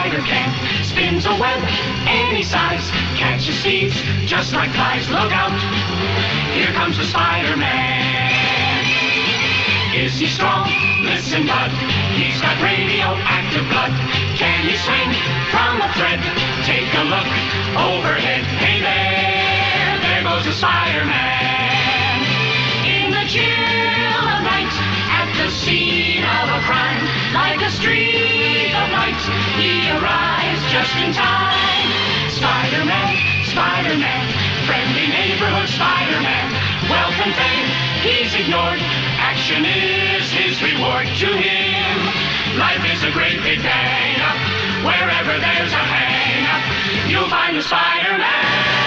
spider can. Spins a web any size, catches thieves just like flies. Look out, here comes the Spider-Man. Is he strong? Listen, bud, he's got radioactive blood. Can he swing from a thread? Take a look overhead. Hey there goes the Spider-Man. In the chill of night, at the scene of a crime, like a streak of light, he arrives just in time. Spider-Man, Spider-Man, friendly neighborhood Spider-Man. Wealth and fame, he's ignored. Action is his reward to him. Life is a great big hang-up. Wherever there's a hang-up, you'll find the Spider-Man.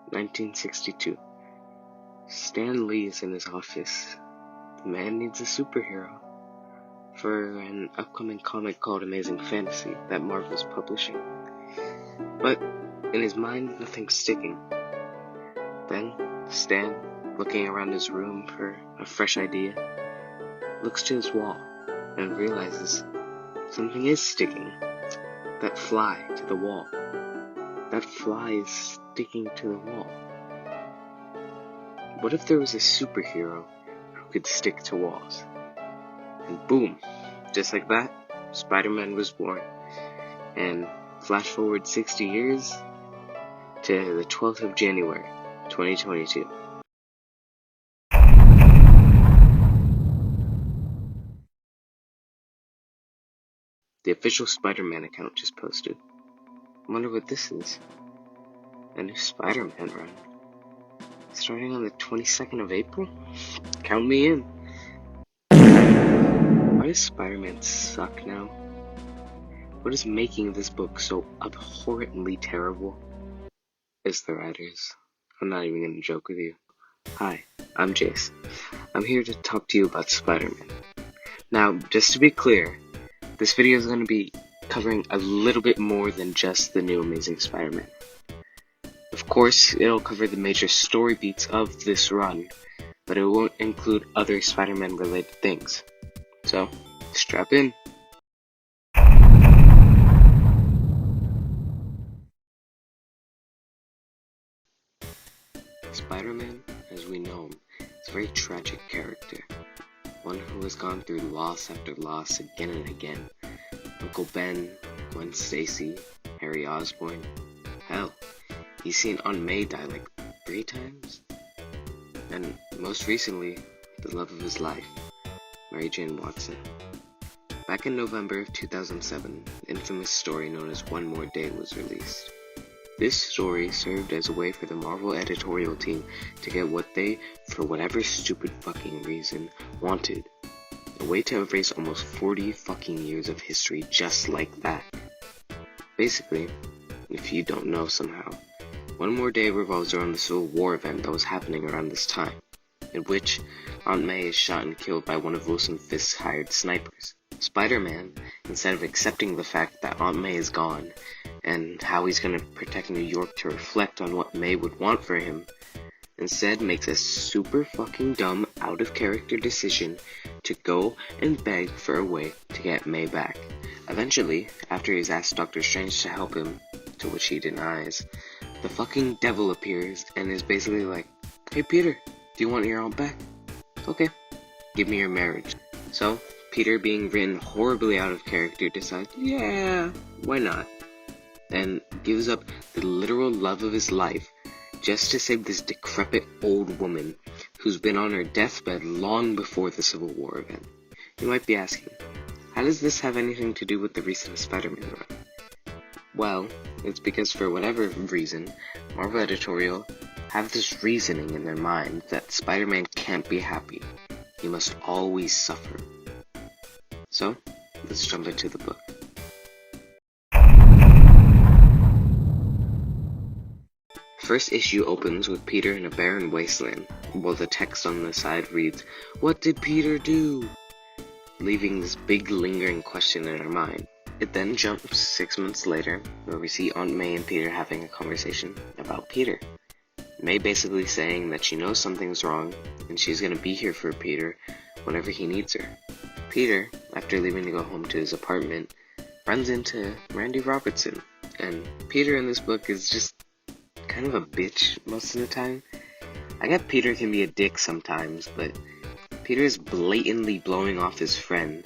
1962. Stan Lee is in his office. The man needs a superhero for an upcoming comic called Amazing Fantasy that Marvel's publishing. But in his mind, nothing's sticking. Then Stan, looking around his room for a fresh idea, looks to his wall and realizes something is sticking. That fly to the wall. That fly is sticking to the wall. What if there was a superhero who could stick to walls? And boom, just like that, Spider-Man was born. And flash forward 60 years to the 12th of January, 2022. The official Spider-Man account just posted. I wonder what this is. A new Spider-Man run. Starting on the 22nd of April? Count me in. Why does Spider-Man suck now? What is making this book so abhorrently terrible? It's the writers. I'm not even gonna joke with you. Hi, I'm Jace. I'm here to talk to you about Spider-Man. Now, just to be clear, this video is going to be covering a little bit more than just the new Amazing Spider-Man. Of course, it'll cover the major story beats of this run, but it won't include other Spider-Man related things. So, strap in. Spider-Man, as we know him, is a very tragic character. One who has gone through loss after loss again and again. Uncle Ben, Gwen Stacy, Harry Osborn. Hell, he's seen Aunt May die like 3 times. And most recently, the love of his life, Mary Jane Watson. Back in November of 2007, the infamous story known as One More Day was released. This story served as a way for the Marvel editorial team to get what they, for whatever stupid fucking reason, wanted. A way to erase almost 40 fucking years of history just like that. Basically, if you don't know somehow, One More Day revolves around the Civil War event that was happening around this time, in which Aunt May is shot and killed by one of Wilson Fisk's hired snipers. Spider-Man, instead of accepting the fact that Aunt May is gone, and how he's gonna protect New York to reflect on what May would want for him, instead makes a super fucking dumb, out of character decision to go and beg for a way to get May back. Eventually, after he's asked Doctor Strange to help him, to which he denies, the fucking devil appears and is basically like, "Hey Peter, do you want your aunt back? Okay, give me your marriage." So, Peter, being written horribly out of character, decides, yeah, why not? And gives up the literal love of his life just to save this decrepit old woman who's been on her deathbed long before the Civil War event. You might be asking, how does this have anything to do with the recent Spider-Man run? Well, it's because for whatever reason, Marvel Editorial have this reasoning in their mind that Spider-Man can't be happy. He must always suffer. So, let's jump into the book. First issue opens with Peter in a barren wasteland, while the text on the side reads, "What did Peter do?" leaving this big lingering question in our mind. It then jumps 6 months later, where we see Aunt May and Peter having a conversation about Peter. May basically saying that she knows something's wrong, and she's gonna be here for Peter whenever he needs her. Peter, after leaving to go home to his apartment, runs into Randy Robertson, and Peter in this book is just kind of a bitch most of the time. I get Peter can be a dick sometimes, but Peter is blatantly blowing off his friend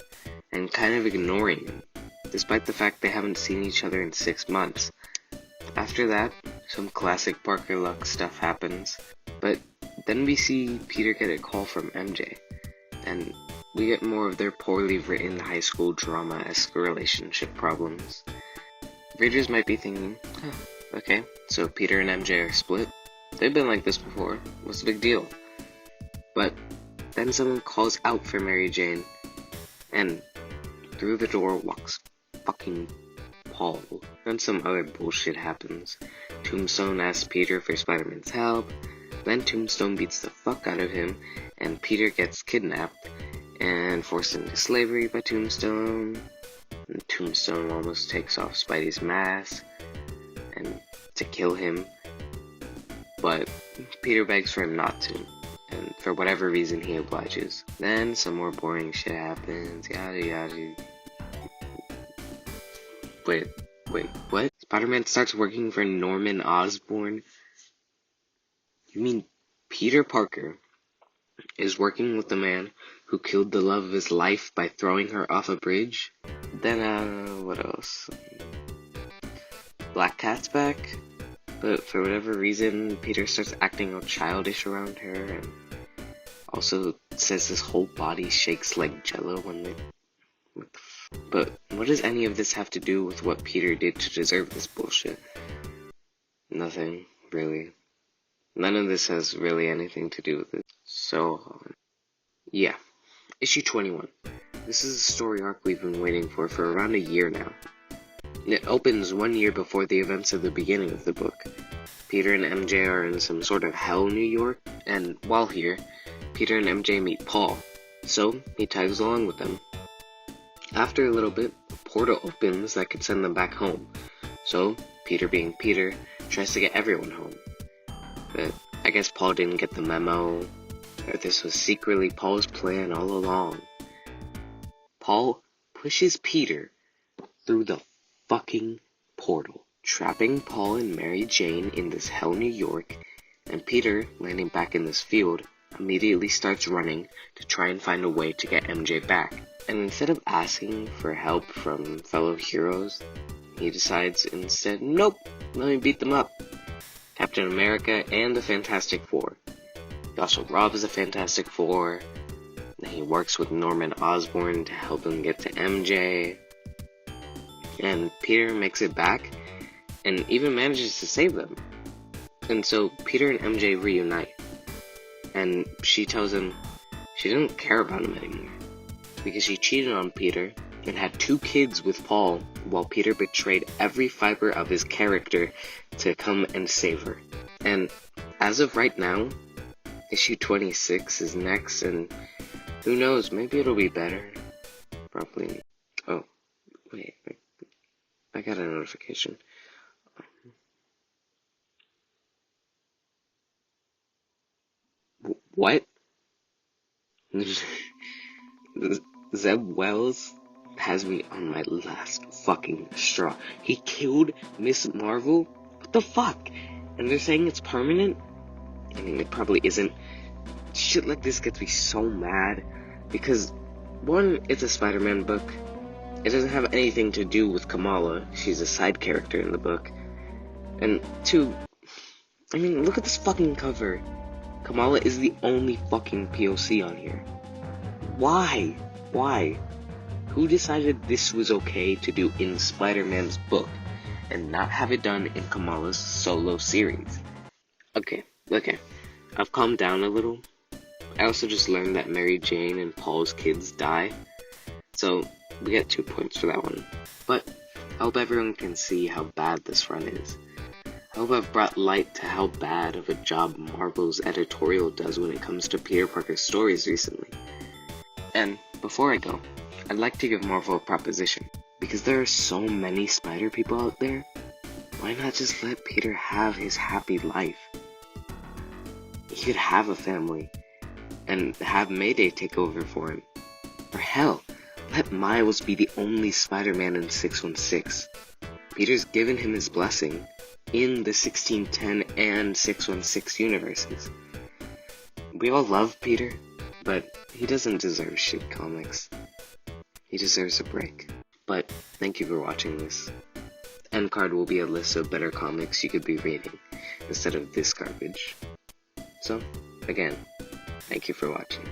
and kind of ignoring him, despite the fact they haven't seen each other in 6 months. After that, some classic Parker Luck stuff happens, but then we see Peter get a call from MJ, and we get more of their poorly written high school drama-esque relationship problems. Readers might be thinking, okay, so Peter and MJ are split? They've been like this before, what's the big deal? But then someone calls out for Mary Jane, and through the door walks fucking Paul. Then some other bullshit happens. Tombstone asks Peter for Spider-Man's help, then Tombstone beats the fuck out of him, and Peter gets kidnapped and forced into slavery by Tombstone. And Tombstone almost takes off Spidey's mask and to kill him, but Peter begs for him not to, and for whatever reason he obliges. Then some more boring shit happens, yada yada. Wait, what? Spider-Man starts working for Norman Osborn? You mean Peter Parker is working with the man who killed the love of his life by throwing her off a bridge? Then, what else? Black Cat's back, but for whatever reason, Peter starts acting all childish around her, and also says his whole body shakes like jello when they... But what does any of this have to do with what Peter did to deserve this bullshit? Nothing, really. None of this has really anything to do with it. So, yeah. Issue 21. This is a story arc we've been waiting for around a year now. It opens 1 year before the events of the beginning of the book. Peter and MJ are in some sort of hell, New York, and while here, Peter and MJ meet Paul, so he tags along with them. After a little bit, a portal opens that could send them back home, so Peter, being Peter, tries to get everyone home. But I guess Paul didn't get the memo, or this was secretly Paul's plan all along. Paul pushes Peter through the fucking portal, trapping Paul and Mary Jane in this hell New York, and Peter, landing back in this field, immediately starts running to try and find a way to get MJ back. And instead of asking for help from fellow heroes, he decides instead, nope, let me beat them up. Captain America and the Fantastic Four. He also robs the Fantastic Four, and he works with Norman Osborn to help him get to MJ. And Peter makes it back, and even manages to save them. And so Peter and MJ reunite, and she tells him she doesn't care about him anymore, because she cheated on Peter and had 2 kids with Paul, while Peter betrayed every fiber of his character to come and save her. And as of right now, issue 26 is next, and who knows, maybe it'll be better. Probably. Oh, wait, I got a notification. What? Zeb Wells has me on my last fucking straw. He killed Miss Marvel? What the fuck? And they're saying it's permanent? I mean, it probably isn't. Shit like this gets me so mad. Because, one, it's a Spider-Man book. It doesn't have anything to do with Kamala. She's a side character in the book. And two, I mean, look at this fucking cover. Kamala is the only fucking POC on here. Why? Why? Who decided this was okay to do in Spider-Man's book and not have it done in Kamala's solo series? Okay. I've calmed down a little. I also just learned that Mary Jane and Paul's kids die. So, we get 2 points for that one. But, I hope everyone can see how bad this run is. I hope I've brought light to how bad of a job Marvel's editorial does when it comes to Peter Parker's stories recently. And, before I go, I'd like to give Marvel a proposition. Because there are so many Spider people out there, why not just let Peter have his happy life? He could have a family, and have Mayday take over for him. Or hell, let Miles be the only Spider-Man in 616. Peter's given him his blessing in the 1610 and 616 universes. We all love Peter, but he doesn't deserve shit comics. He deserves a break. But thank you for watching this. End card will be a list of better comics you could be reading, instead of this garbage. So, again, thank you for watching.